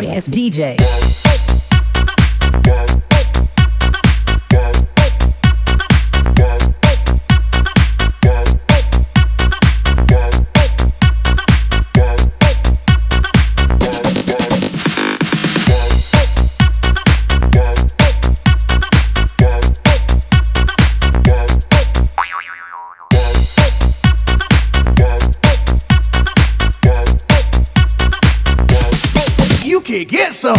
sorry ass DJ. You can get some.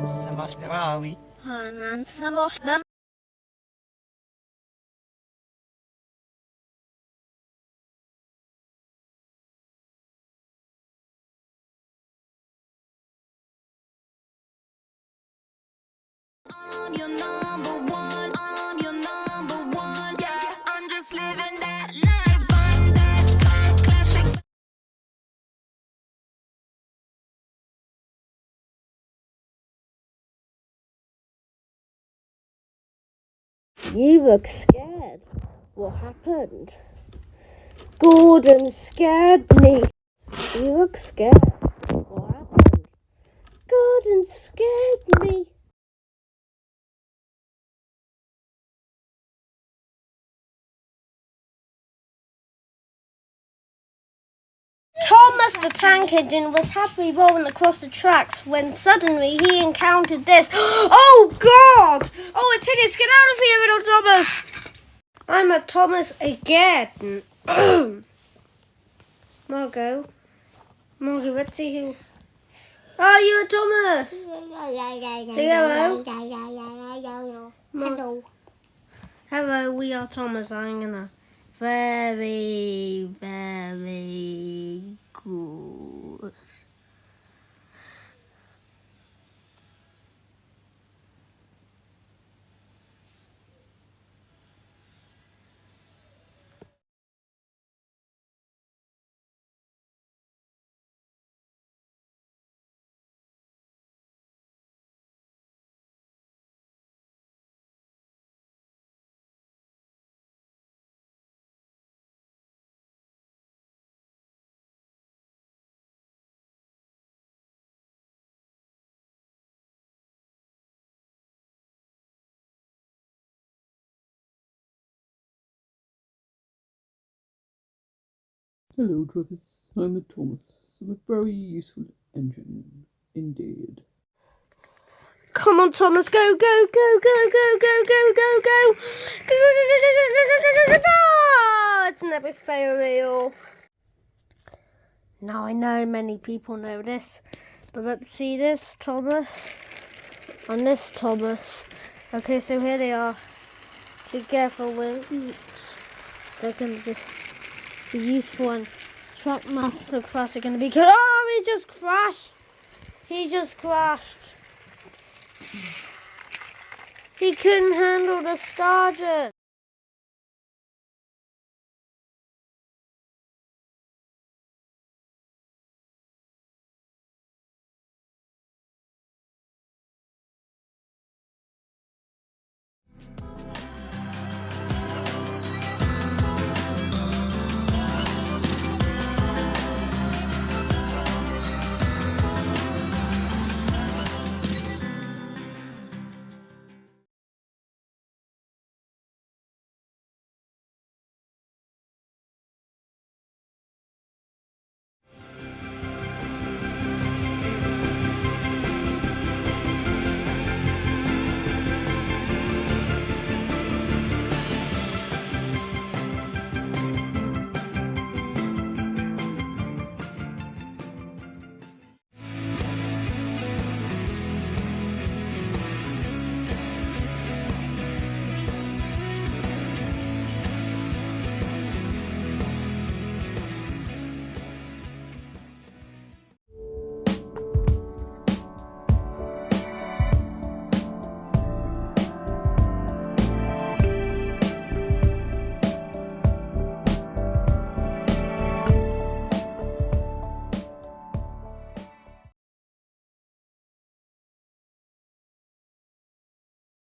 صباح دراوي هانا صباح دم I'm your number one, I'm your number one, yeah, I'm just living that life, I'm that fun classic. You look scared. What happened? Gordon scared me. You look scared. What happened? Gordon scared me. Thomas the Tank Engine was happily rolling across the tracks when suddenly he encountered this. Oh God! Oh, it's hideous! Get out of here, little Thomas! I'm a Thomas again. Margot, let's see who. Are you a Thomas? Say hello. Hello. Hello, we are Thomas. I'm gonna very, very good. Hello, Travis. I'm a Thomas. I'm a very useful engine, indeed. Come on, Thomas, go, go, go, go, go, go, go, go, go, go, go, go, it's an epic fail reel. Now I know many people know this, but let's see this, Thomas, and this, Thomas. Okay, so here they are. Be careful with they're going to just be useful and Trackmaster Crash are going to be good. Oh, he just crashed. He just crashed. He couldn't handle the sergeant.